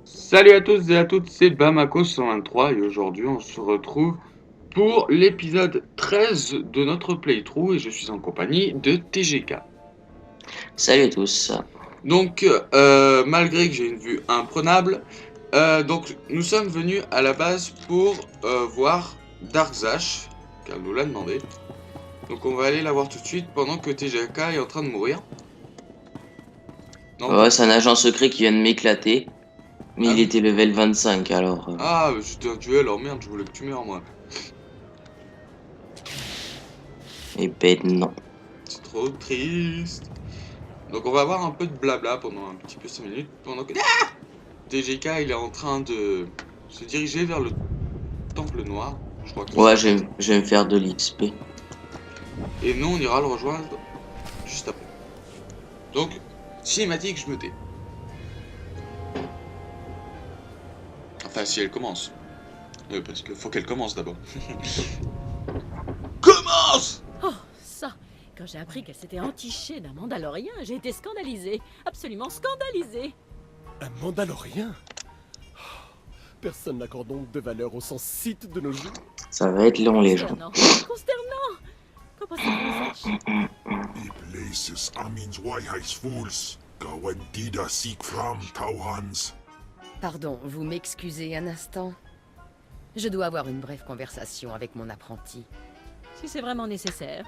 Salut à tous et à toutes, c'est Bamako123 et aujourd'hui on se retrouve pour l'épisode 13 de notre playthrough et je suis en compagnie de TGK. Salut à tous. Donc malgré que j'ai une vue imprenable, donc nous sommes venus à la base pour voir Darkzash, car elle nous l'a demandé. Donc on va aller la voir tout de suite pendant que TGK est en train de mourir. Non, Ouais, c'est un agent secret qui vient de m'éclater. Mais ah il oui. était level 25 alors. Ah, c'était un duel, oh merde, je voulais que tu meurs moi. Et ben non. C'est trop triste. Donc on va avoir un peu de blabla pendant un petit peu 5 minutes pendant que TGK il est en train de se diriger vers le temple noir, je crois que c'est Ouais, ça. je vais me faire de l'XP. Et nous on ira le rejoindre juste après. Donc, cinématique, je me tais. Enfin si elle commence. Parce qu'il faut qu'elle commence d'abord. Commence! Oh, ça! Quand j'ai appris qu'elle s'était entichée d'un Mandalorien, j'ai été scandalisée. Absolument scandalisée. Un Mandalorien? Personne n'accorde donc de valeur au sens Sith de nos jours. Ça va être long les gens. Consternant. Consternant! Qu'en pensez-vous, Sash? Die places Amins Waiheis fools, Gawentida seek from Tauhans. Pardon, vous m'excusez un instant? Je dois avoir une brève conversation avec mon apprenti. Si c'est vraiment nécessaire.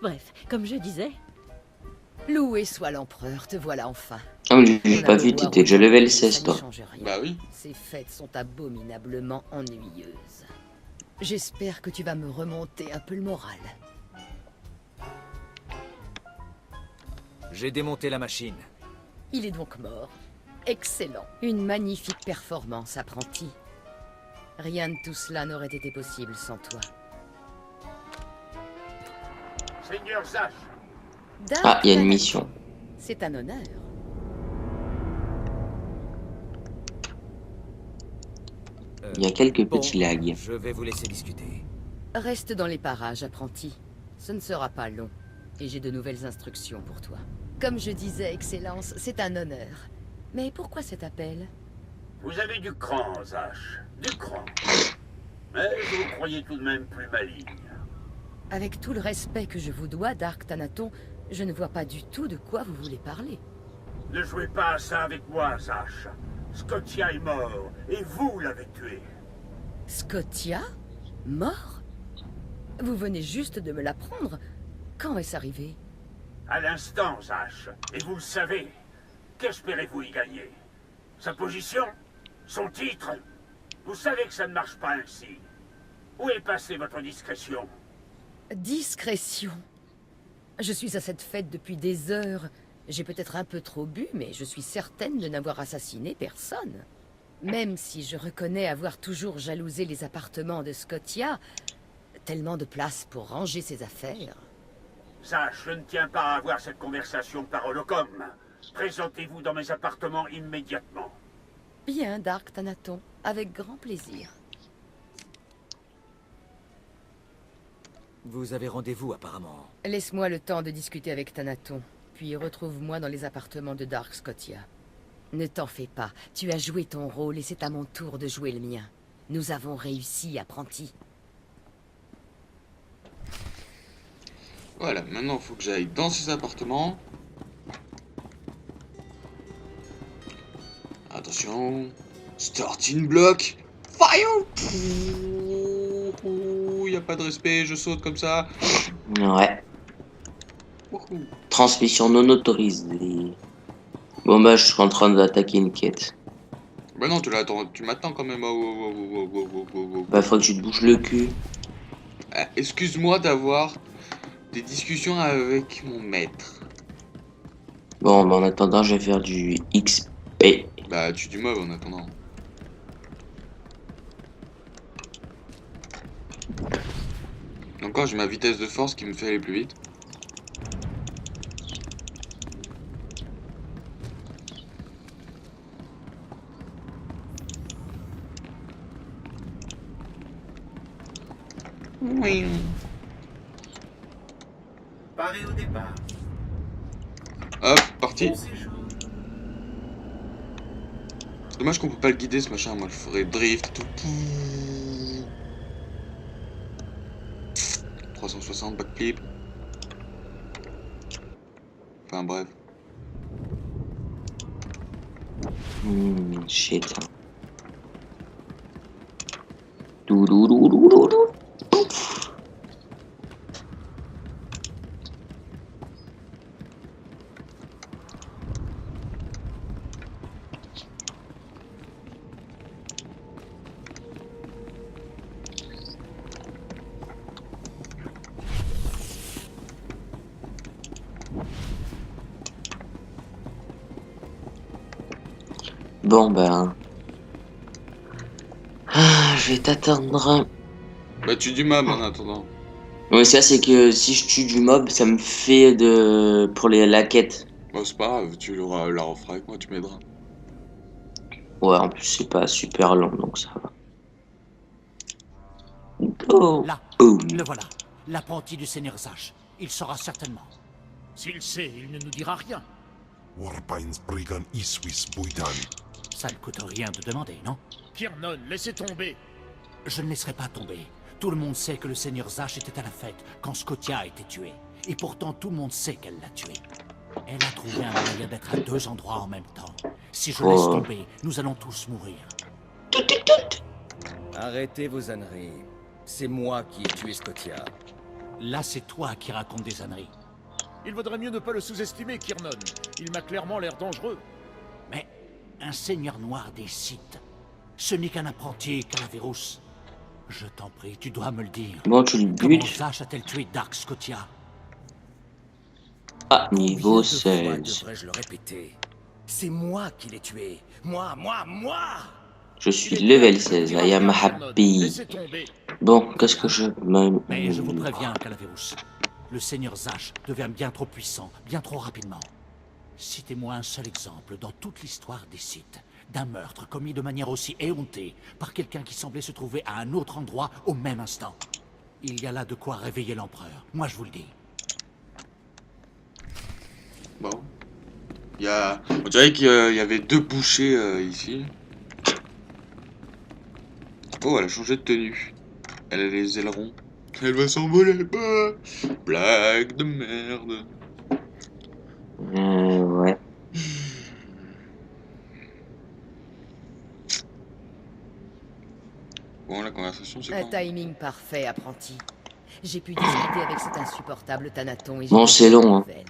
Bref, comme je disais, Loué soit l'empereur, te voilà enfin. Ah mais j'ai On pas a vu, beau voir t'étais déjà level aujourd'hui, 16 ça ne toi. change rien. Bah oui. Ces fêtes sont abominablement ennuyeuses. J'espère que tu vas me remonter un peu le moral. J'ai démonté la machine. Il est donc mort. Excellent. Une magnifique performance, apprenti. Rien de tout cela n'aurait été possible sans toi. Seigneur Zash, Ah, il y a une Dark mission. Thanaton, c'est un honneur. Il y a quelques Bon, petits lags. je vais vous laisser discuter. Reste dans les parages, apprenti. Ce ne sera pas long, et j'ai de nouvelles instructions pour toi. Comme je disais, Excellence, c'est un honneur. Mais pourquoi cet appel? vous avez du cran, Zash, du cran. Mais je vous croyais tout de même plus maligne. Avec tout le respect que je vous dois, Dark Thanaton, je ne vois pas du tout de quoi vous voulez parler. Ne jouez pas à ça avec moi, Zash. Scotia est mort, et vous l'avez tué. Scotia? Mort? Vous venez juste de me l'apprendre. Quand est-ce arrivé? À l'instant, Zash, et vous le savez. Qu'espérez-vous y gagner? Sa position? Son titre? Vous savez que ça ne marche pas ainsi. Où est passée votre discrétion? Discrétion. Je suis à cette fête depuis des heures. J'ai peut-être un peu trop bu, mais je suis certaine de n'avoir assassiné personne. Même si je reconnais avoir toujours jalousé les appartements de Scotia, tellement de place pour ranger ses affaires. Zash, je ne tiens pas à avoir cette conversation par holocom. Présentez-vous dans mes appartements immédiatement. Bien, Dark Thanaton, avec grand plaisir. Vous avez rendez-vous apparemment. Laisse-moi le temps de discuter avec Thanaton, puis retrouve-moi dans les appartements de Dark Scotia. Ne t'en fais pas, tu as joué ton rôle et c'est à mon tour de jouer le mien. Nous avons réussi, apprenti. Voilà, maintenant il faut que j'aille dans ces appartements. Attention. Starting block. Fire. Il n'y a pas de respect, je saute comme ça. Ouais. Wouhou. Transmission non autorisée. Bon bah je suis en train d'attaquer une quête. Bah non, tu m'attends quand même. Bah faut que tu te bouges le cul. Excuse-moi d'avoir des discussions avec mon maître. Bon bah en attendant je vais faire du XP. Bah tu du mauve en attendant. Encore j'ai ma vitesse de force qui me fait aller plus vite. Oui. Paré au départ. Hop, parti. Bon séjour. C'est dommage qu'on peut pas le guider ce machin, moi je ferais drift et tout. 360 backflip. Enfin bref. Shit. Douloulouloulou. Bon ben... je vais t'attendre. Bah tu du mob en attendant. Oui, ça c'est que si je tue du mob, ça me fait de... pour la quête. Bon c'est pas grave, tu la referas avec moi, tu m'aideras. Ouais, en plus c'est pas super long, donc ça va. Oh, Là, boum. le voilà. L'apprenti du seigneur Zash. Il saura certainement. S'il sait, il ne nous dira rien. Warpines brigand Iswis Buidan. Ça ne coûte rien de demander, non? Kiernon, laissez tomber. Je ne laisserai pas tomber. Tout le monde sait que le seigneur Zash était à la fête quand Scotia a été tué. Et pourtant, tout le monde sait qu'elle l'a tué. Elle a trouvé un moyen d'être à deux endroits en même temps. Si je laisse tomber, nous allons tous mourir. Arrêtez vos âneries. C'est moi qui ai tué Scotia. Là, c'est toi qui racontes des âneries. Il vaudrait mieux ne pas le sous-estimer, Kiernon. Il m'a clairement l'air dangereux. Mais un seigneur noir des Sith, ce n'est qu'un apprenti Calaverous. Je t'en prie, tu dois me le dire. Bon, tu le Comment butes. Zash a-t-elle tué Dark Scotia? Ah, niveau Combien de fois 16. devrais-je le répéter? C'est moi qui l'ai tué. Moi! Je suis level 16, I am happy. Laissez tomber. Bon, qu'est-ce que je... Mais je vous préviens, Calaverous. Le seigneur Zash devient bien trop puissant, bien trop rapidement. Citez-moi un seul exemple dans toute l'histoire des Sith d'un meurtre commis de manière aussi éhontée par quelqu'un qui semblait se trouver à un autre endroit au même instant. Il y a là de quoi réveiller l'empereur, moi je vous le dis. Bon. On dirait qu'il y avait deux bouchées ici. Oh, elle a changé de tenue. Elle a les ailerons. Elle va s'envoler. Bah. Blague de merde. Ouais. Bon, la conversation, c'est Un quand? timing parfait, apprenti. J'ai pu discuter avec cet insupportable Thanaton et j'ai Bon, des c'est long, hein. nouvelles.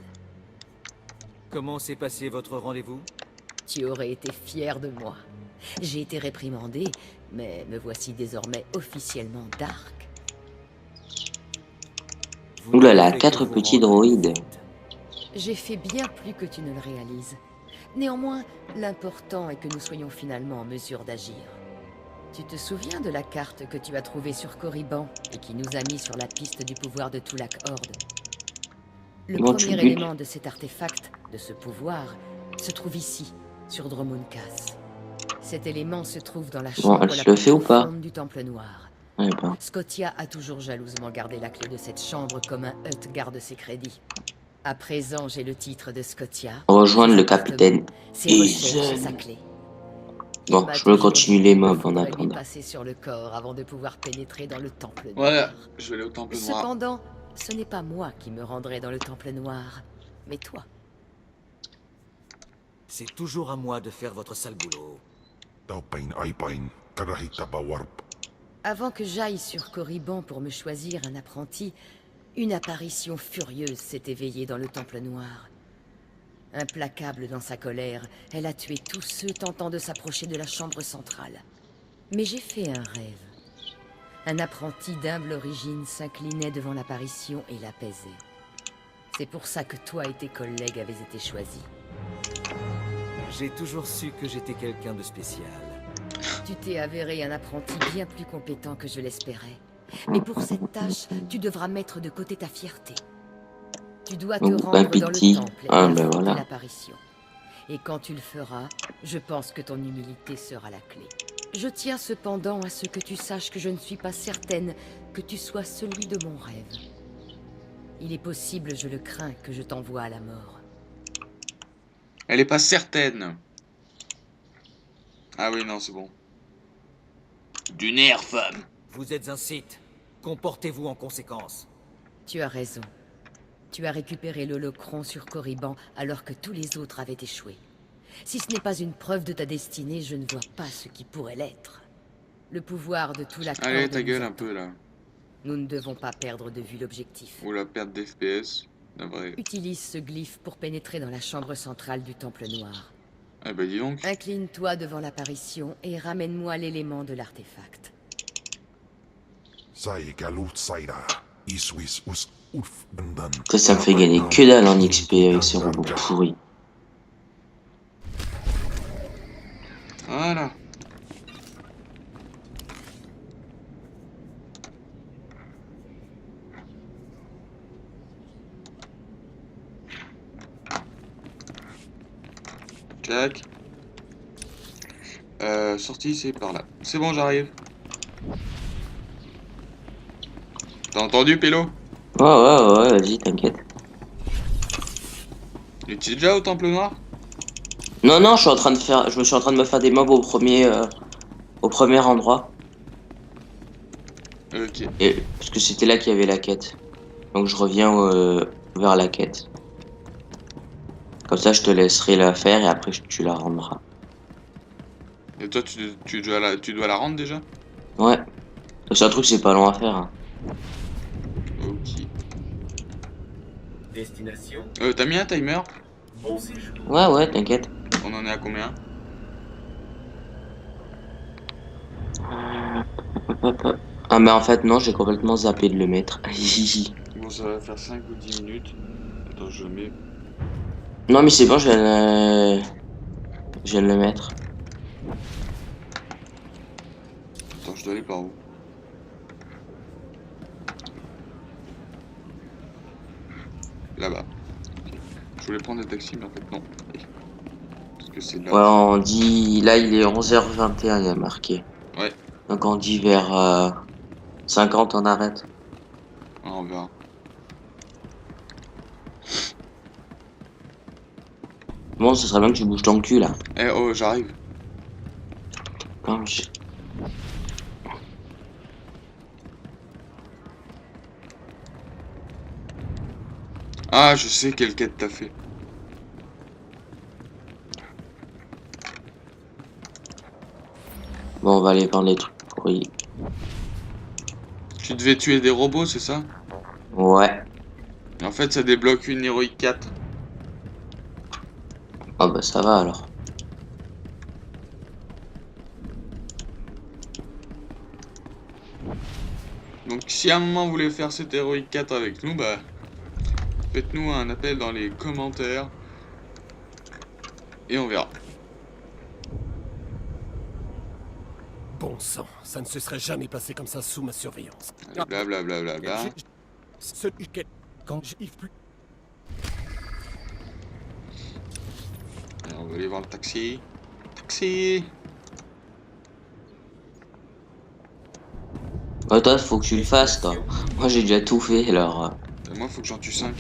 Comment s'est passé votre rendez-vous? Tu aurais été fier de moi. J'ai été réprimandé, mais me voici désormais officiellement Dark. Vous Ouh là là, n'avez fait que 4 vous petits rendre droïdes. visite. J'ai fait bien plus que tu ne le réalises. Néanmoins, l'important est que nous soyons finalement en mesure d'agir. Tu te souviens de la carte que tu as trouvée sur Korriban et qui nous a mis sur la piste du pouvoir de Tulak Horde? Le Comment tu premier butes? élément de cet artefact, de ce pouvoir, se trouve ici, sur Dromunkas. Cet élément se trouve dans la chambre elle la se le plus fait ou pas? profonde du Temple Noir. Ouais, ben. Scotia a toujours jalousement gardé la clé de cette chambre comme un Hutt garde ses crédits. À présent, j'ai le titre de Scotia. Rejoindre le Ses capitaine ses recherches et Eason. sa clé. Bon, Il m'a je veux toujours continuer dit les qu'il me mobs en faudrait lui attendant. passer sur le corps avant de pouvoir pénétrer dans le Temple Noir. Voilà, je vais aller au temple noir. Cependant, ce n'est pas moi qui me rendrai dans le Temple Noir, mais toi. C'est toujours à moi de faire votre sale boulot. Taupain Aipain, Karahita Bawarp. Avant que j'aille sur Korriban pour me choisir un apprenti, une apparition furieuse s'est éveillée dans le Temple Noir. Implacable dans sa colère, elle a tué tous ceux tentant de s'approcher de la chambre centrale. Mais j'ai fait un rêve. Un apprenti d'humble origine s'inclinait devant l'apparition et l'apaisait. C'est pour ça que toi et tes collègues avez été choisis. J'ai toujours su que j'étais quelqu'un de spécial. Tu t'es avéré un apprenti bien plus compétent que je l'espérais. Mais pour cette tâche, tu devras mettre de côté ta fierté. Tu dois te Oh, rendre bah, dans le pitié. temple et Ah, bah, affronter voilà. l'apparition. Et quand tu le feras, je pense que ton humilité sera la clé. Je tiens cependant à ce que tu saches que je ne suis pas certaine que tu sois celui de mon rêve. Il est possible, je le crains, que je t'envoie à la mort. Elle est pas certaine. Ah oui, non, c'est bon. Du nerf, femme. Vous êtes un Sith. Comportez-vous en conséquence. Tu as raison. Tu as récupéré l'holocron sur Korriban alors que tous les autres avaient échoué. Si ce n'est pas une preuve de ta destinée, je ne vois pas ce qui pourrait l'être. Le pouvoir de tout l'accord. Allez, ta gueule un peu, là. Nous ne devons pas perdre de vue l'objectif. Ou la perte d'FPS. La vraie. Utilise ce glyphe pour pénétrer dans la chambre centrale du Temple Noir. Eh bah, dis donc. Incline-toi devant l'apparition et ramène-moi l'élément de l'artefact. Sai galut saira. Iswis us uf bendan. Ça me fait gagner que dalle en XP avec ces robots pourris. Voilà. Clac. Sortie, c'est par là. C'est bon, j'arrive. T'as entendu, Pélo? Ouais, vas-y, t'inquiète. Tu es déjà au Temple Noir? Non, je suis en train de faire, je me suis en train de me faire des mobs au premier endroit. Ok. Et, parce que c'était là qu'il y avait la quête. Donc je reviens vers la quête. Comme ça, je te laisserai la faire et après tu la rendras. Et toi, tu dois la rendre déjà? Ouais. C'est un truc, c'est pas long à faire. Hein. Ok. Destination, T'as mis un timer? bon séjour. Ouais, t'inquiète. On en est à combien? Ah mais en fait non, j'ai complètement zappé de le mettre. Bon, ça va faire 5 ou 10 minutes. Attends, je mets. Non mais c'est bon, je viens de le mettre. Attends, je dois aller par où? Là-bas. Ok. Je voulais prendre le taxi, mais en fait, non. Parce que c'est là. Ouais, on dit... Là, il est 11h21, il y a marqué. Ouais. Donc on dit vers 50, on arrête. Ah, on verra. Bon, ce serait bien que tu bouges ton cul, là. Eh oh, j'arrive. Quand je- Ah, je sais quelle quête t'as fait. Bon, on va aller vendre les trucs pourris. Tu devais tuer des robots, c'est ça? Ouais. Et en fait, ça débloque une Heroic 4. Ah bah ça va, alors. Donc, si à un moment vous voulez faire cette Heroic 4 avec nous, bah... Faites-nous un appel dans les commentaires. Et on verra. Bon sang, ça ne se serait jamais passé comme ça sous ma surveillance. Allez, blablabla. Quand j'arrive plus... On va aller voir le taxi. Taxi! Ouais, toi, faut que tu le fasses, toi. Moi, j'ai déjà tout fait, alors... Moi, faut que j'en tue 5.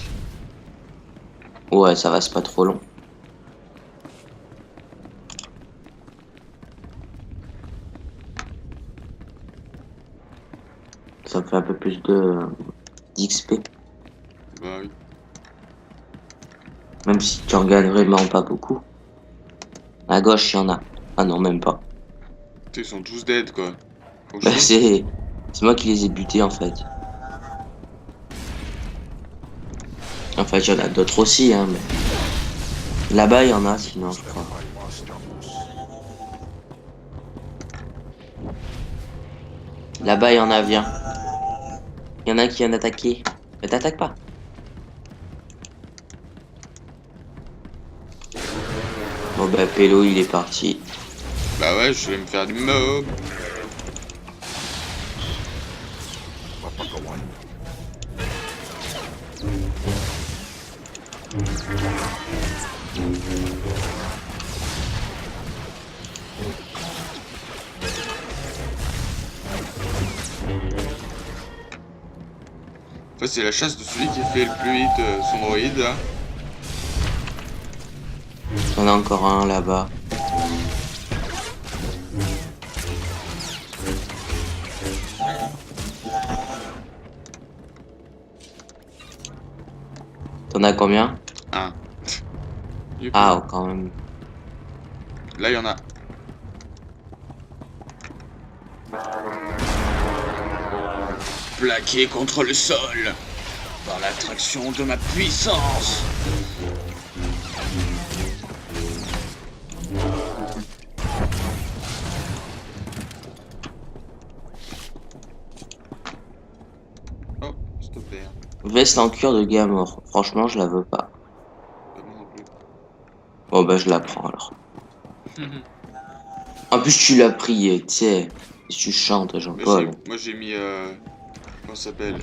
Ouais, ça va, c'est pas trop long. Ça me fait un peu plus d'XP. Bah oui. Même si tu en gagnes vraiment pas beaucoup. À gauche, il y en a. Ah non, même pas. Ils sont tous dead, quoi. Faut que Bah, je- c'est moi qui les ai butés, en fait. En fait, il y en a d'autres aussi, hein, mais... Là-bas, il y en a, sinon, je crois. Là-bas, il y en a, viens. Il y en a qui viennent d'attaquer. Mais t'attaques pas. Bon, bah, Pélo, il est parti. Bah ouais, je vais me faire du mob. Papagawan. En fait, c'est la chasse de celui qui fait le plus vite son droïde, là. Il y en a encore un là-bas. T'en as combien? Un. Youpi. Ah, quand même. Là, il y en a. Plaqué contre le sol par l'attraction de ma puissance. Oh, s'il te plaît. Veste en cuir de Gamor. Franchement, je la veux pas. Pas moi non plus. Bon, bah, je la prends alors. En plus, tu l'as pris, tu sais. Si tu chantes, Jean-Paul. Moi j'ai mis comment ça s'appelle?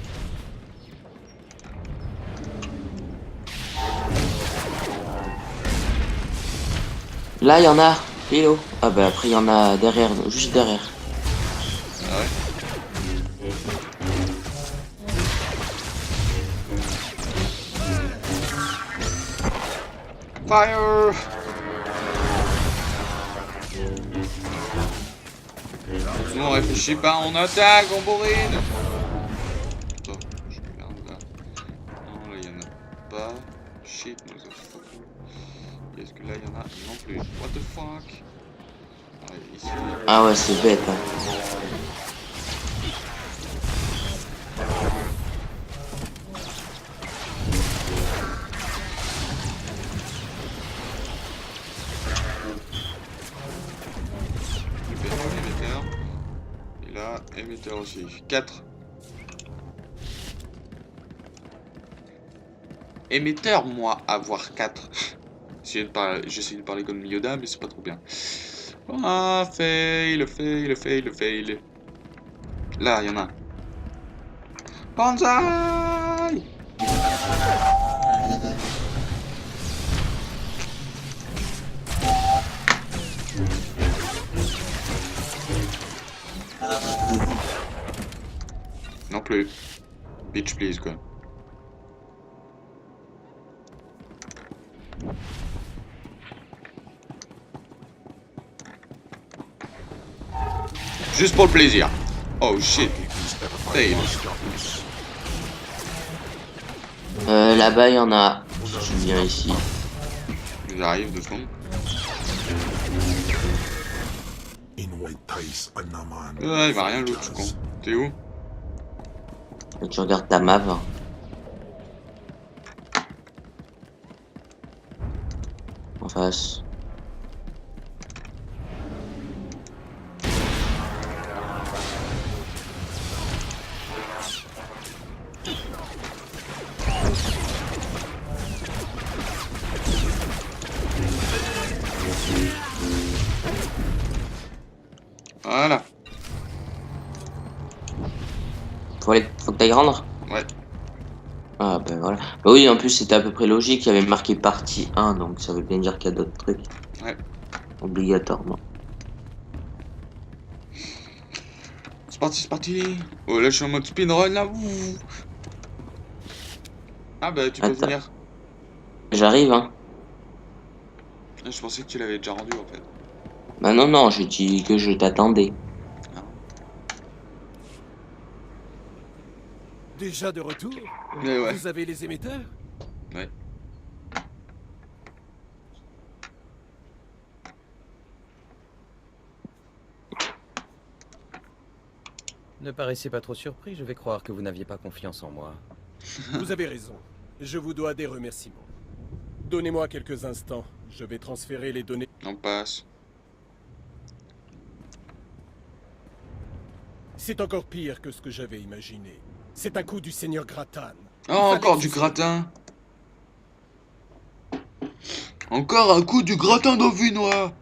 Là, il y en a. Hello. Ah, bah, après, il y en a derrière, juste derrière. Ah ouais. Fire! Sinon on réfléchit pas, on attaque, on bourrine! Attends, je regarde là. Non, là y'en a pas. Shit, motherfucker. Est-ce que là y'en a? Non plus. What the fuck? Ouais, ici. Ah ouais, c'est bête, hein. Émetteur. Et là, émetteur aussi. 4. Émetteur, moi, avoir 4. J'essaie de parler comme Yoda, mais c'est pas trop bien. Ah, fail. Là, il y en a. Banzai! Non plus. Bitch, please, quoi. Juste pour le plaisir. Oh shit. Fail. Là-bas, il y en a. Je viens ici. J'arrive 2 secondes. In white ties, Anaman. Ouais, il va rien l'autre, je con. T'es où? Et tu regardes ta map. En face. Voilà. Faut que t'ailles rendre. Ouais. Ah ben voilà. Bah oui, en plus c'était à peu près logique, il y avait marqué partie 1, donc ça veut bien dire qu'il y a d'autres trucs. Ouais. Obligatoirement. C'est parti, c'est parti. Oh là, je suis en mode speedrun là. Ouh. Ah bah, tu peux Attends. venir. J'arrive, hein. Ah, je pensais que tu l'avais déjà rendu en fait. Bah non, non, j'ai dit que je t'attendais. Déjà de retour? Mais ouais. Vous avez les émetteurs? Ouais. Ne paraissez pas trop surpris, je vais croire que vous n'aviez pas confiance en moi. Vous avez raison. Je vous dois des remerciements. Donnez-moi quelques instants. Je vais transférer les données. On passe. C'est encore pire que ce que j'avais imaginé. C'est un coup du seigneur Gratan. Oh, Il fallait encore que du ce- gratin. Encore un coup du gratin dauphinois.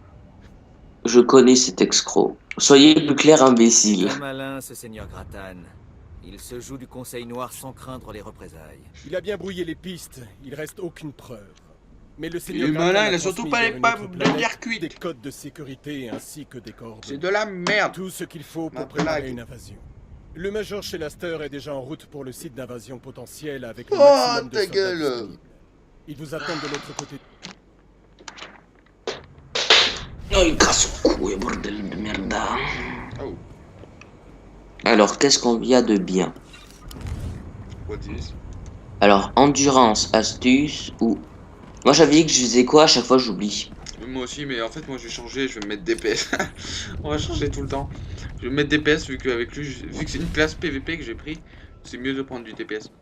Je connais cet escroc. Soyez plus clair, imbécile. Très malin, ce seigneur Gratan. Il se joue du Conseil Noir sans craindre les représailles. Il a bien brouillé les pistes. Il reste aucune preuve. Mais le Il seigneur est Gratan malin, il a transmis surtout pas vers les une pommes autre de planète bière cuite. des codes de sécurité ainsi que des C'est coordonnées. de la merde. Tout ce qu'il faut Ma pour préparer blague. une invasion. Le Major Shelaster est déjà en route pour le site d'invasion potentiel avec le Oh, maximum de ta soldats gueule. disponibles. Il vous attend de l'autre côté. Oh, il casse au cou, bordel de merde. Oh, Alors, qu'est-ce qu'on vient de bien? what is? Alors, endurance, astuce ou... Moi j'avais dit que je faisais quoi à chaque fois, j'oublie. Moi aussi, mais en fait, moi je vais changer, je vais me mettre DPS. On va changer tout le temps. Je vais me mettre DPS vu qu'avec lui, vu que c'est une classe PVP que j'ai pris, c'est mieux de prendre du DPS.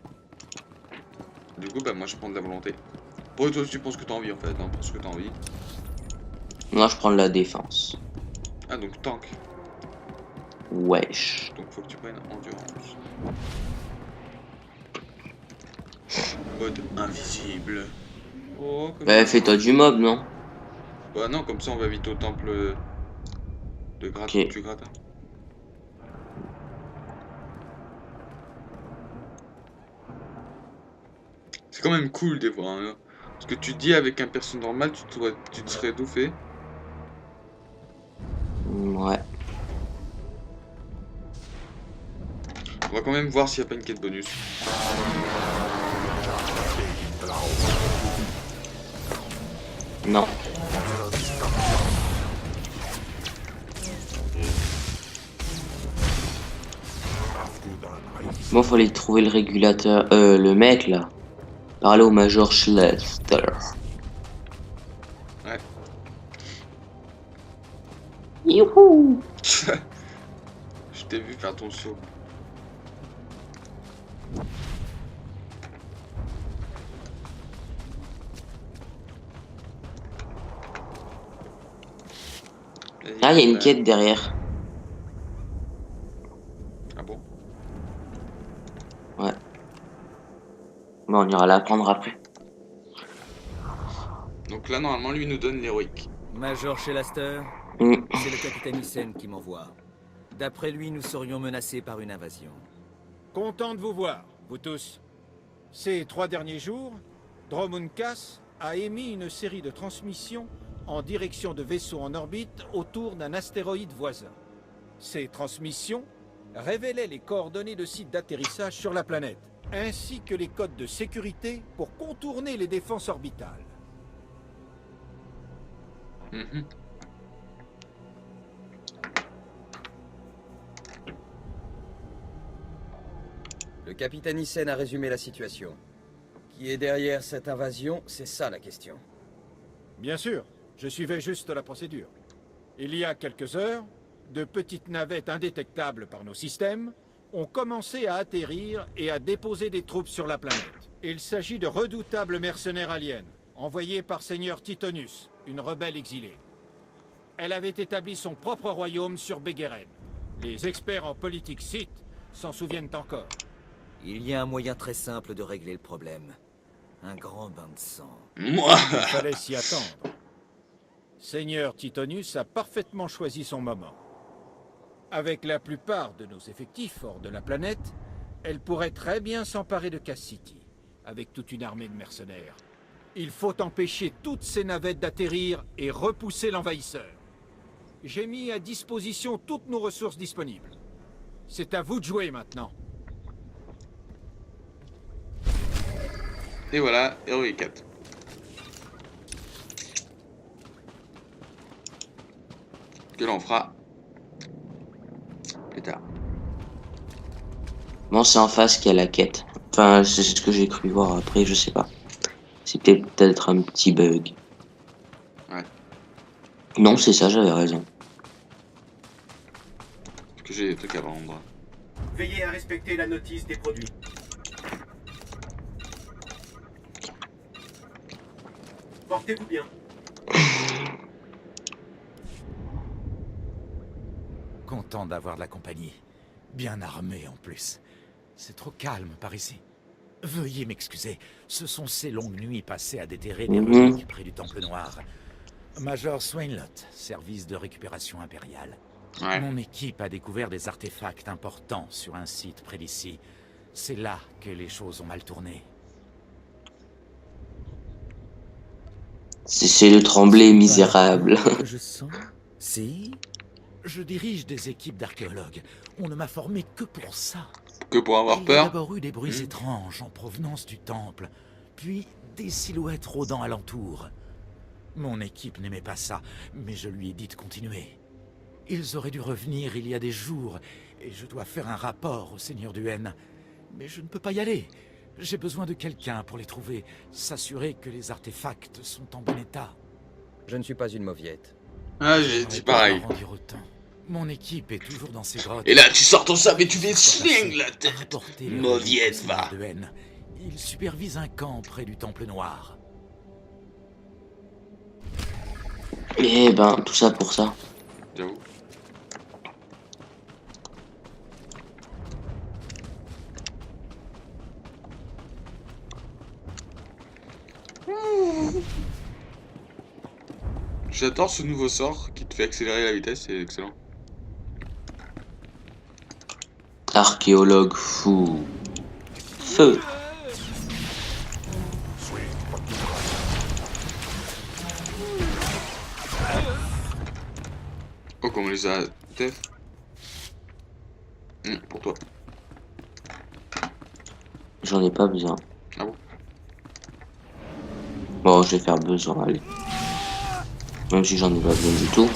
Du coup, bah moi je prends de la volonté. Pour toi, tu penses que t'as envie en fait, hein, pense que t'as envie. Moi je prends de la défense. Ah, donc tank. Wesh. Donc faut que tu prennes endurance. Mode invisible. Oh, comme Bah fais-toi du mob, non? Bah non, comme ça on va vite au temple de gratin. Ok. Du gratin. C'est quand même cool des fois. Hein. Parce que tu dis avec un perso normal, tu te serais douffé. Ouais. On va quand même voir s'il n'y a pas une quête bonus. Non. Moi fallait trouver le régulateur, le mec là. Parler au Major Schlester. Ouais. Youhou. Je t'ai vu faire ton saut. Ah, il y a une quête derrière. Ah bon? Ouais. Bon, on ira la prendre après. Donc là, normalement, lui nous donne l'héroïque. Major Shelaster, Mm. c'est le capitaine Hyssen qui m'envoie. D'après lui, nous serions menacés par une invasion. Content de vous voir, vous tous. Ces 3 derniers jours, Dromunkas a émis une série de transmissions en direction de vaisseaux en orbite autour d'un astéroïde voisin. Ces transmissions révélaient les coordonnées de sites d'atterrissage sur la planète, ainsi que les codes de sécurité pour contourner les défenses orbitales. Mhm. Le capitaine Hyssen a résumé la situation. Qui est derrière cette invasion, c'est ça la question. Bien sûr, je suivais juste la procédure. Il y a quelques heures, de petites navettes indétectables par nos systèmes ont commencé à atterrir et à déposer des troupes sur la planète. Il s'agit de redoutables mercenaires aliens, envoyés par Seigneur Titonus, une rebelle exilée. Elle avait établi son propre royaume sur Begeren. Les experts en politique Sith s'en souviennent encore. Il y a un moyen très simple de régler le problème. Un grand bain de sang. Moi. Il fallait s'y attendre. Seigneur Titonus a parfaitement choisi son moment. Avec la plupart de nos effectifs hors de la planète, elle pourrait très bien s'emparer de Cass City, avec toute une armée de mercenaires. Il faut empêcher toutes ces navettes d'atterrir et repousser l'envahisseur. J'ai mis à disposition toutes nos ressources disponibles. C'est à vous de jouer maintenant. Et voilà, héroïque 4. Que l'on fera plus tard. Bon, c'est en face qu'il y a la quête. Enfin, c'est ce que j'ai cru voir après, je sais pas. C'était peut-être un petit bug. Ouais. Non, c'est ça, j'avais raison. Parce que j'ai des trucs à vendre. Veillez à respecter la notice des produits. Portez-vous bien. Content d'avoir de la compagnie. Bien armé en plus. C'est trop calme par ici. Veuillez m'excuser, ce sont ces longues nuits passées à déterrer des reliques près du Temple Noir. Major Swainlot, service de récupération impériale. Ouais. Mon équipe a découvert des artefacts importants sur un site près d'ici. C'est là que les choses ont mal tourné. C'est le tremblé misérable. Je sens. Si. Je dirige des équipes d'archéologues. On ne m'a formé que pour ça. Que pour avoir Il y a peur. d'abord eu des bruits étranges en provenance du temple, puis des silhouettes rôdant alentour. Mon équipe n'aimait pas ça, mais je lui ai dit de continuer. Ils auraient dû revenir il y a des jours, et je dois faire un rapport au Seigneur du Haine. Mais je ne peux pas y aller. J'ai besoin de quelqu'un pour les trouver, s'assurer que les artefacts sont en bon état. Je ne suis pas une mauviette. Ah, j'ai dit pareil. En dire autant. Mon équipe est toujours dans ces grottes. Et là, tu sors ton sabre et tu fais sling la tête. Rapporter les Mauviette, reliques au va. Seigneur de haine. Il supervise un camp près du Temple Noir. Eh ben, tout ça pour ça. J'avoue. J'adore ce nouveau sort qui te fait accélérer la vitesse, c'est excellent. Archéologue fou. Feu. Oh, comme on les a def. Pour toi. J'en ai pas besoin. Ah bon? Bon, je vais faire besoin, allez. Même si j'en ai pas besoin du tout.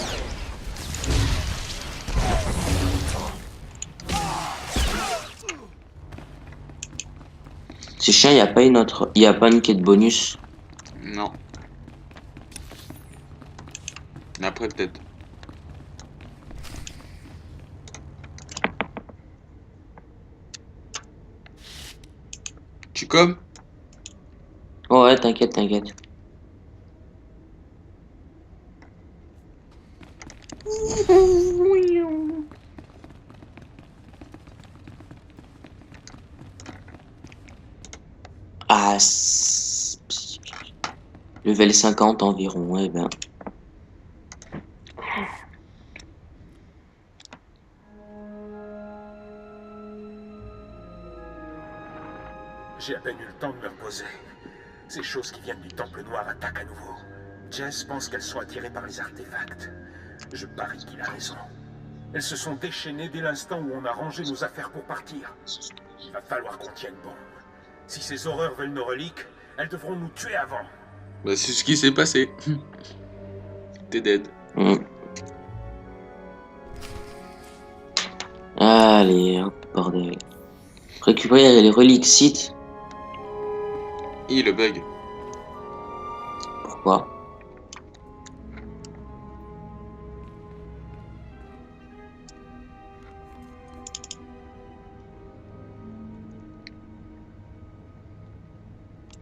C'est chiant, il y a pas une quête bonus. Non. Mais après, peut-être. Tu comme? Oh ouais, t'inquiète, t'inquiète. Ah, level 50 environ, eh ben. J'ai à peine eu le temps de me reposer. Ces choses qui viennent du Temple Noir attaquent à nouveau. Jess pense qu'elles sont attirées par les artefacts. Je parie qu'il a raison. Elles se sont déchaînées dès l'instant où on a rangé nos affaires pour partir. Il va falloir qu'on tienne bon. Si ces horreurs veulent nos reliques, elles devront nous tuer avant. Bah, c'est ce qui s'est passé. T'es dead. Allez, hop, bordel. Récupérer les reliques sites. Le bug. Pourquoi?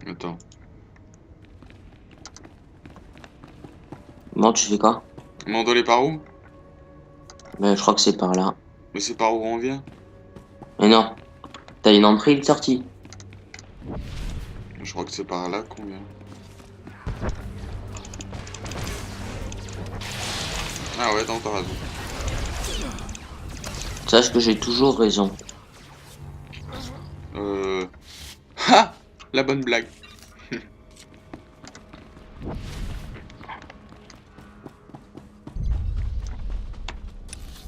Attends. Bon, tu fais quoi? Mandolé par où? Ben, je crois que c'est par là. Mais c'est par où on vient? Mais non. T'as une entrée et une sortie. Je crois que c'est par là qu'on vient. Ah ouais, t'as raison. Sache que j'ai toujours raison. Ha! La bonne blague.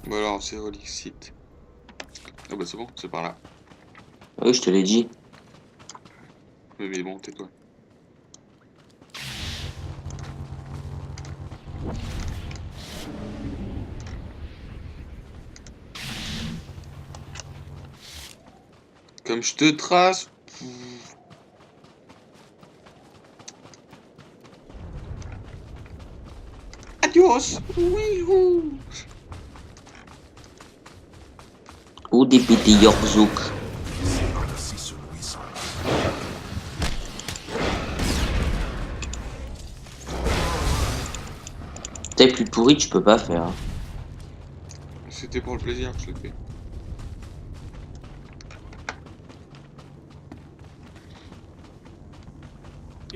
Bon alors, c'est relique site. Ah bah c'est bon, c'est par là. Oui, je te l'ai dit. Mais bon, tais-toi. Comme je te trace. Adios. Oui. Ou des petits Yorzouk. T'es plus pourri, tu peux pas faire. C'était pour le plaisir que je l'ai fait.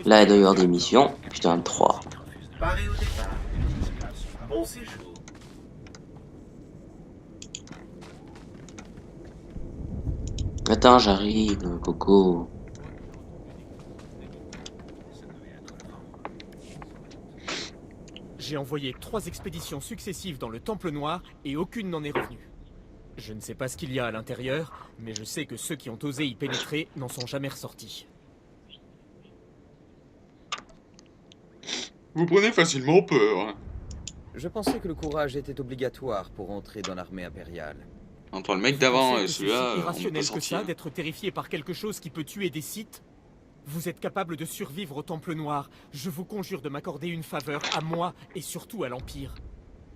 Là, il doit y avoir des missions. Putain, 3. Paré au départ. Bon séjour. Attends, j'arrive, Coco. J'ai envoyé 3 expéditions successives dans le Temple Noir et aucune n'en est revenue. Je ne sais pas ce qu'il y a à l'intérieur, mais je sais que ceux qui ont osé y pénétrer n'en sont jamais ressortis. Vous prenez facilement peur. Je pensais que le courage était obligatoire pour entrer dans l'armée impériale. Entre le mec Vous d'avant pensez et que c'est celui-là, si on peut pas irrationnel que ça sortir. d'être terrifié par quelque chose qui peut tuer des Sith? Vous êtes capable de survivre au Temple Noir. Je vous conjure de m'accorder une faveur à moi et surtout à l'Empire.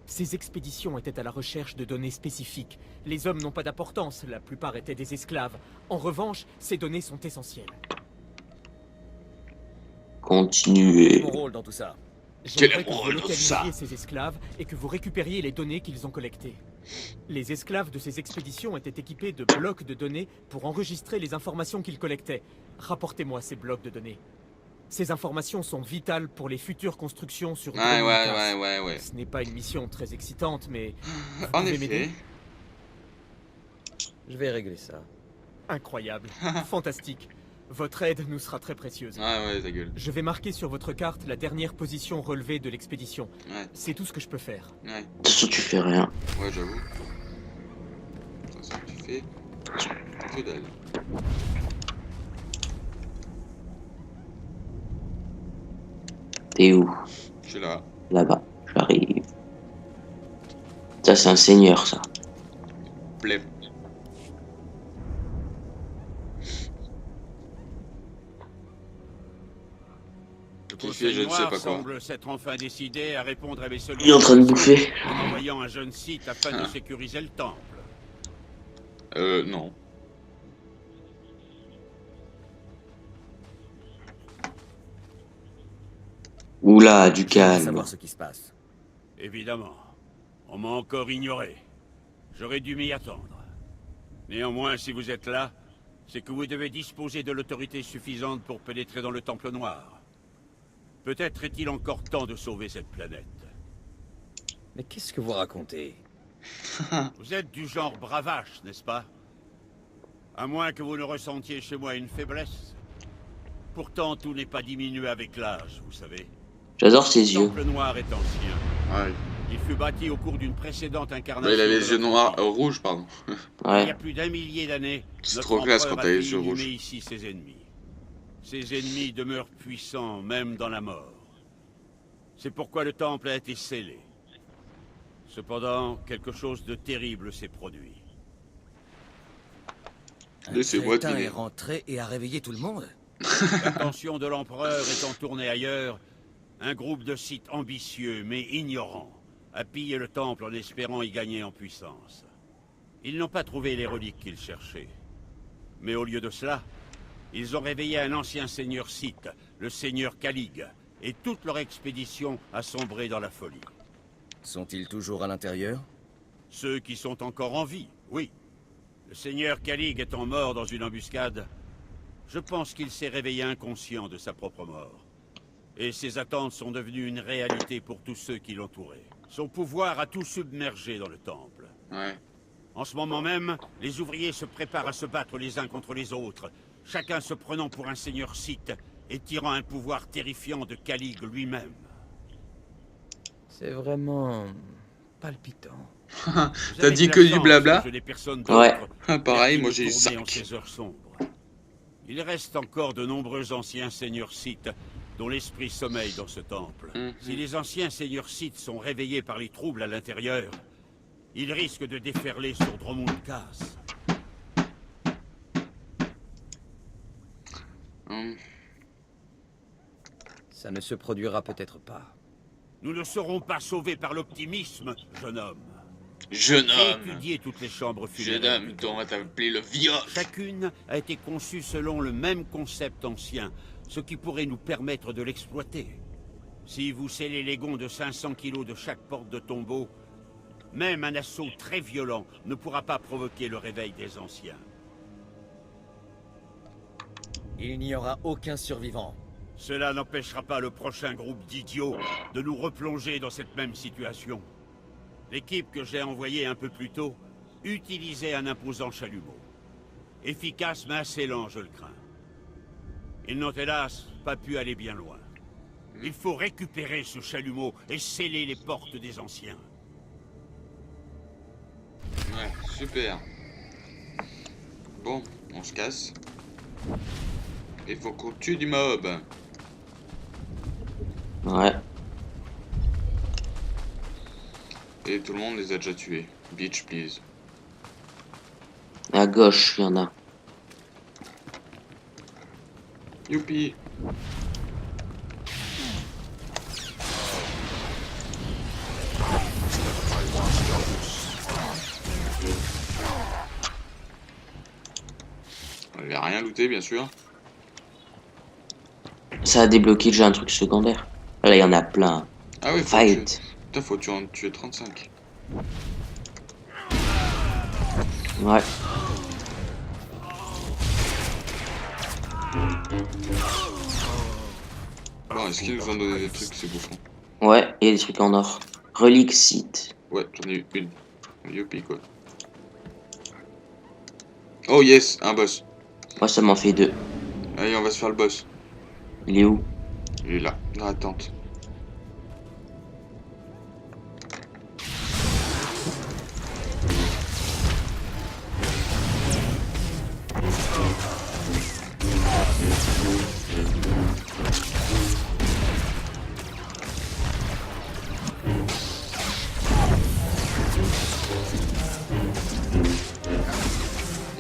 Ces expéditions étaient à la recherche de données spécifiques. Les hommes n'ont pas d'importance, la plupart étaient des esclaves. En revanche, ces données sont essentielles. Continuez. Mon rôle dans tout ça. J'aimerais que vous localisiez ces esclaves et que vous récupériez les données qu'ils ont collectées. Les esclaves de ces expéditions étaient équipés de blocs de données pour enregistrer les informations qu'ils collectaient. Rapportez-moi ces blocs de données. Ces informations sont vitales pour les futures constructions sur Dromund Kaas. Ouais. Ce n'est pas une mission très excitante, mais vous En pouvez effet. m'aider? Je vais régler ça. Incroyable. Fantastique. Votre aide nous sera très précieuse. Ouais, ta gueule. Je vais marquer sur votre carte la dernière position relevée de l'expédition. Ouais. C'est tout ce que je peux faire. Ouais. De toute façon, tu fais rien. Ouais, j'avoue. Ça, tu fais que dalle. T'es où? Je suis là. Là-bas. J'arrive. Ça, c'est un seigneur, ça. Plaît. Le Qui fait, Conseil je ne sais Noir pas quoi. semble s'être enfin décidé à répondre à mes sollicitations. Il est en train de bouffer. En envoyant un jeune Sith afin de sécuriser le temple. Non. Oula, du Je veux calme. savoir ce qui se passe. Évidemment. On m'a encore ignoré. J'aurais dû m'y attendre. Néanmoins, si vous êtes là, c'est que vous devez disposer de l'autorité suffisante pour pénétrer dans le Temple Noir. Peut-être est-il encore temps de sauver cette planète. Mais qu'est-ce que vous racontez? Vous êtes du genre bravache, n'est-ce pas? À moins que vous ne ressentiez chez moi une faiblesse. Pourtant, tout n'est pas diminué avec l'âge, vous savez. J'adore ses Le yeux. Temple Noir est ancien. Ouais. Il fut bâti au cours d'une précédente incarnation. Bah, il a de les yeux notre noirs, empire. rouges, pardon. Il y a Ouais. plus d'un millier d'années, C'est notre trop classe empereur quand t'as a les fait yeux inhumer rouges. ici ses ennemis. Ces ennemis demeurent puissants, même dans la mort. C'est pourquoi le temple a été scellé. Cependant, quelque chose de terrible s'est produit. Un Laissez-moi crétin deviner. est rentré et a réveillé tout le monde? L'attention de l'empereur étant tournée ailleurs, un groupe de Sith ambitieux mais ignorants a pillé le temple en espérant y gagner en puissance. Ils n'ont pas trouvé les reliques qu'ils cherchaient. Mais au lieu de cela, ils ont réveillé un ancien seigneur Sith, le seigneur Kalig, et toute leur expédition a sombré dans la folie. Sont-ils toujours à l'intérieur? Ceux qui sont encore en vie, oui. Le seigneur Kalig étant mort dans une embuscade, je pense qu'il s'est réveillé inconscient de sa propre mort. Et ses attentes sont devenues une réalité pour tous ceux qui l'entouraient. Son pouvoir a tout submergé dans le temple. Ouais. En ce moment même, les ouvriers se préparent à se battre les uns contre les autres, chacun se prenant pour un seigneur Sith et tirant un pouvoir terrifiant de Kalig lui-même. C'est vraiment palpitant. T'as dit que du blabla? Ouais. Pareil, moi j'ai eu ça. 5. Il reste encore de nombreux anciens seigneurs Sith dont l'esprit sommeille dans ce temple. Si les anciens seigneurs Sith sont réveillés par les troubles à l'intérieur, ils risquent de déferler sur Dromund Kaas. Ça ne se produira peut-être pas. Nous ne serons pas sauvés par l'optimisme, jeune homme. Jeune J'ai homme. étudié toutes les chambres Jeune funéraires. homme, dont on va t'appeler le vieux. Chacune a été conçue selon le même concept ancien, ce qui pourrait nous permettre de l'exploiter. Si vous scellez les gonds de 500 kilos de chaque porte de tombeau, même un assaut très violent ne pourra pas provoquer le réveil des anciens. Il n'y aura aucun survivant. Cela n'empêchera pas le prochain groupe d'idiots de nous replonger dans cette même situation. L'équipe que j'ai envoyée un peu plus tôt utilisait un imposant chalumeau. Efficace mais assez lent, je le crains. Ils n'ont hélas pas pu aller bien loin. Il faut récupérer ce chalumeau et sceller les portes des anciens. Ouais, super. Bon, on se casse. Il faut qu'on tue du mob. Ouais. Et tout le monde les a déjà tués. Bitch, please. À gauche, il y en a. Youpi. On avait rien looté, bien sûr. Ça a débloqué déjà un truc secondaire. Là, il y en a plein. Ah oui, Fight. Putain, faut en tuer 35. Ouais. Bon, est-ce qu'ils nous ont donné des trucs, ces bouffons? Ouais, il y a des trucs en or. Relic site. Ouais, j'en ai eu une. Youpi, quoi. Oh yes, un boss. Moi, ça m'en fait 2. Allez, on va se faire le boss. Il est où? Il est là, dans la tente.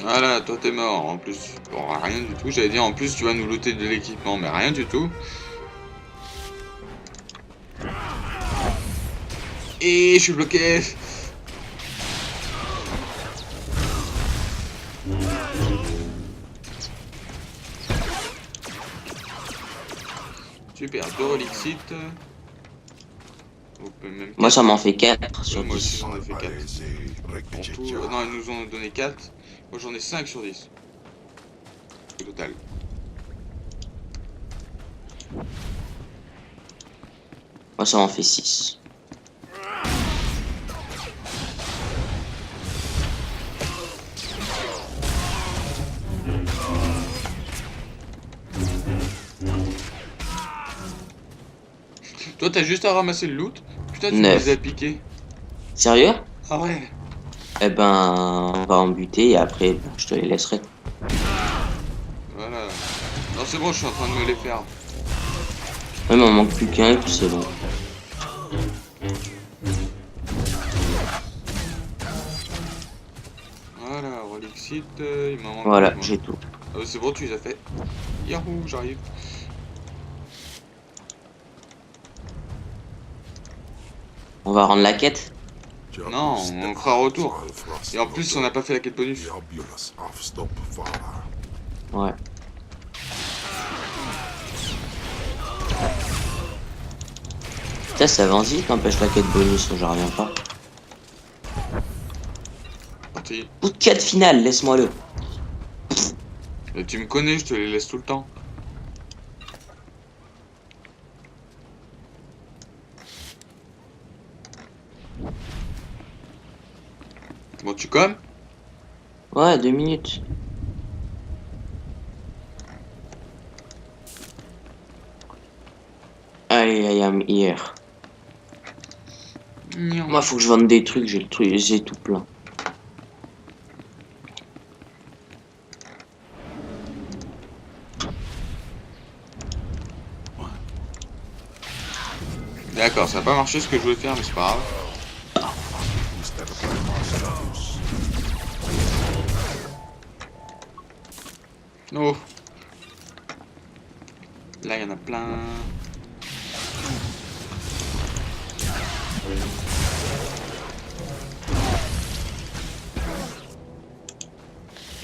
Voilà, toi t'es mort en plus. Bon, rien du tout. J'allais dire en plus tu vas nous looter de l'équipement, mais rien du tout. Et je suis bloqué. Super, 2 reliques sites. Moi, ça m'en fait 4 sur moi 10. aussi j'en ai fait 4. En tout, non, ils nous ont donné 4. Moi j'en ai 5 sur 10. Au total. Moi, ça m'en fait 6. Toi t'as juste à ramasser le loot. Putain, tu 9. les as piqués. Sérieux? Ah ouais. Eh ben, on va en buter et après, bon, je te les laisserai. Voilà. Non, c'est bon, je suis en train de me les faire. Ouais, mais on manque plus qu'un et puis c'est bon. Voilà, relic site, il m'en manque. Voilà, moi. j'ai tout. C'est bon, tu les as fait. Yahoo, j'arrive. On va rendre la quête? Non, on fera retour. Et en plus, on n'a pas fait la quête bonus. Ouais. Putain, ça avance vite, n'empêche la quête bonus, j'en reviens pas. Parti. Ou quête finale, laisse-moi-le. Mais tu me connais, je te les laisse tout le temps. Bon, tu commes? Ouais, 2 minutes. Allez, I am here. Moi, faut que je vende des trucs, j'ai le truc, j'ai tout plein. D'accord, ça n'a pas marché ce que je voulais faire, mais c'est pas grave. Oh. Là, il y en a plein.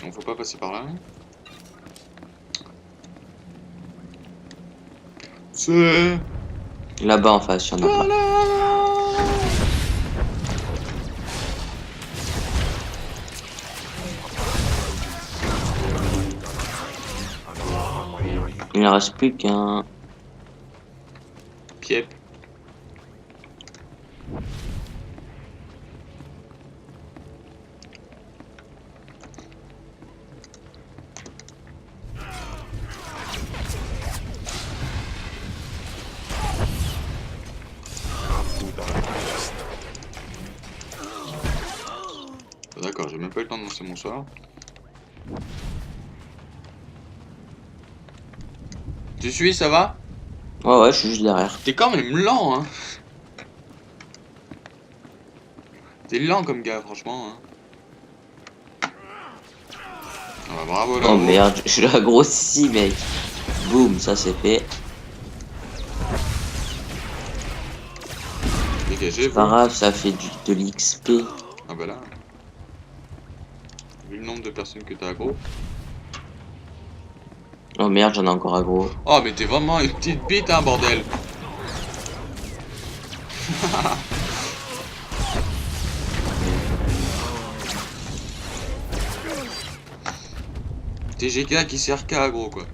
On faut pas passer par là. C'est... Là-bas en face, il y en a plein. Il ne reste plus qu'un. Piep. D'accord, j'ai même pas eu le temps de lancer mon sort. Tu suis, ça va? Ouais, ouais, je suis juste derrière. T'es quand même lent, hein. T'es lent comme gars, franchement. Hein. Ah bah, bravo là. Oh merde, je l'ai grossi, mec. Boum, ça c'est fait. Dégagez, C'est pas vous. grave, ça fait de l'XP. Ah bah là. Vu le nombre de personnes que t'as aggro. Oh merde, j'en ai encore aggro. Oh mais t'es vraiment une petite bite, hein, bordel. TGK qui sert qu'à aggro quoi.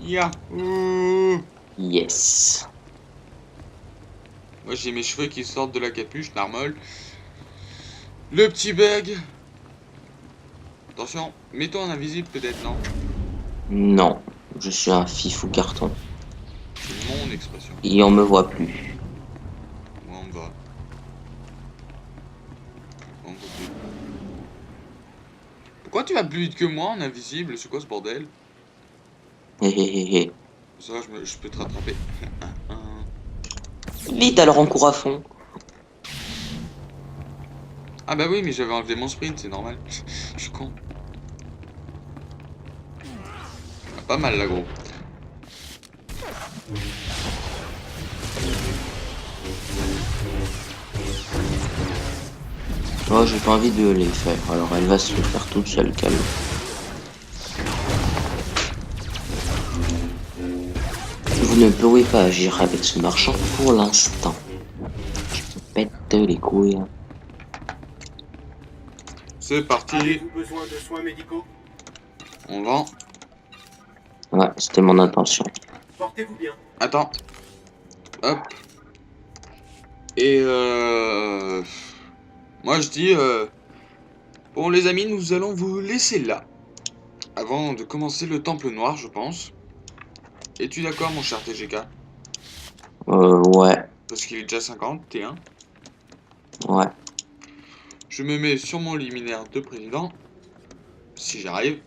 Yahoo! Yes. Moi j'ai mes cheveux qui sortent de la capuche, normal. Le petit bug. Attention, mets-toi en invisible peut-être, non? Non, je suis un fifou carton. C'est mon expression. Et on me voit plus. Moi on me va. On me voit plus. Pourquoi tu vas plus vite que moi en invisible? C'est quoi ce bordel? Hé hé hé hé. Ça je peux te rattraper. Vite alors on court à fond. Ah bah oui mais j'avais enlevé mon sprint, c'est normal. Je suis con. Ah, pas mal là gros. Oh, j'ai pas envie de les faire, alors elle va se le faire toute seule, calme. Vous ne pouvez pas agir avec ce marchand pour l'instant. Je me pète les couilles. C'est parti. Avez-vous besoin de soins médicaux? On vend. Ouais, c'était mon intention. Portez-vous bien. Attends. Hop. Et moi je dis bon les amis, nous allons vous laisser là. Avant de commencer le temple noir, je pense. Es-tu d'accord mon cher TGK? Ouais. Parce qu'il est déjà 51. Ouais. Je me mets sur mon liminaire de président. Si j'arrive.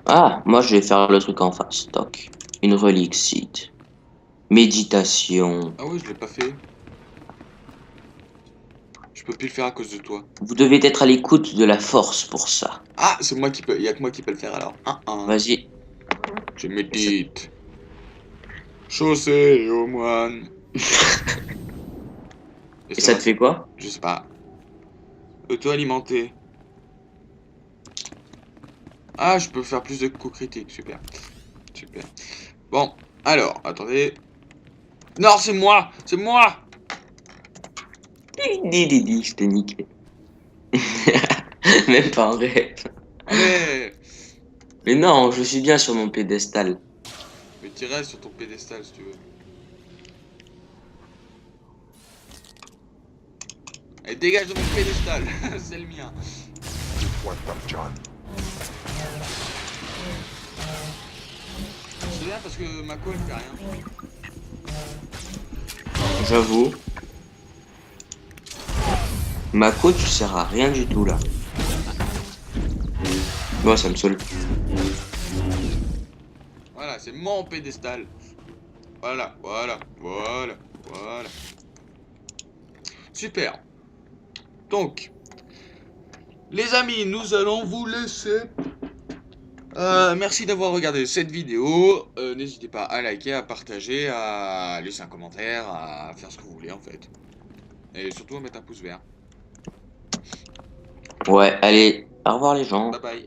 Ah, moi je vais faire le truc en face, toc. Une relique site. Méditation. Ah ouais, je l'ai pas fait. Je peux plus le faire à cause de toi. Vous devez être à l'écoute de la force pour ça. Ah, c'est moi qui peux. Y a que moi qui peux le faire alors. Vas-y. Je médite. Chaussée au moine. Et ça te fait quoi? Je sais pas. Auto-alimenté. Ah, je peux faire plus de coups critiques. Super. Super. Bon, alors, attendez. Non, c'est moi! C'est moi! Didi, je t'ai niqué. Même pas en rêve. Allez! Mais non, je suis bien sur mon pédestal. Mais tu restes sur ton pédestal si tu veux. Allez, dégage de mon pédestal! C'est le mien. C'est bien parce que Mako elle fait rien. J'avoue. Mako, tu sers à rien du tout là. Ouais, ça me saoule. Voilà, c'est mon pédestal. Voilà, voilà, voilà, voilà. Super. Donc, les amis, nous allons vous laisser. Merci d'avoir regardé cette vidéo. N'hésitez pas à liker, à partager, à laisser un commentaire, à faire ce que vous voulez en fait. Et surtout à mettre un pouce vert. Ouais, allez, au revoir les gens. Bye bye.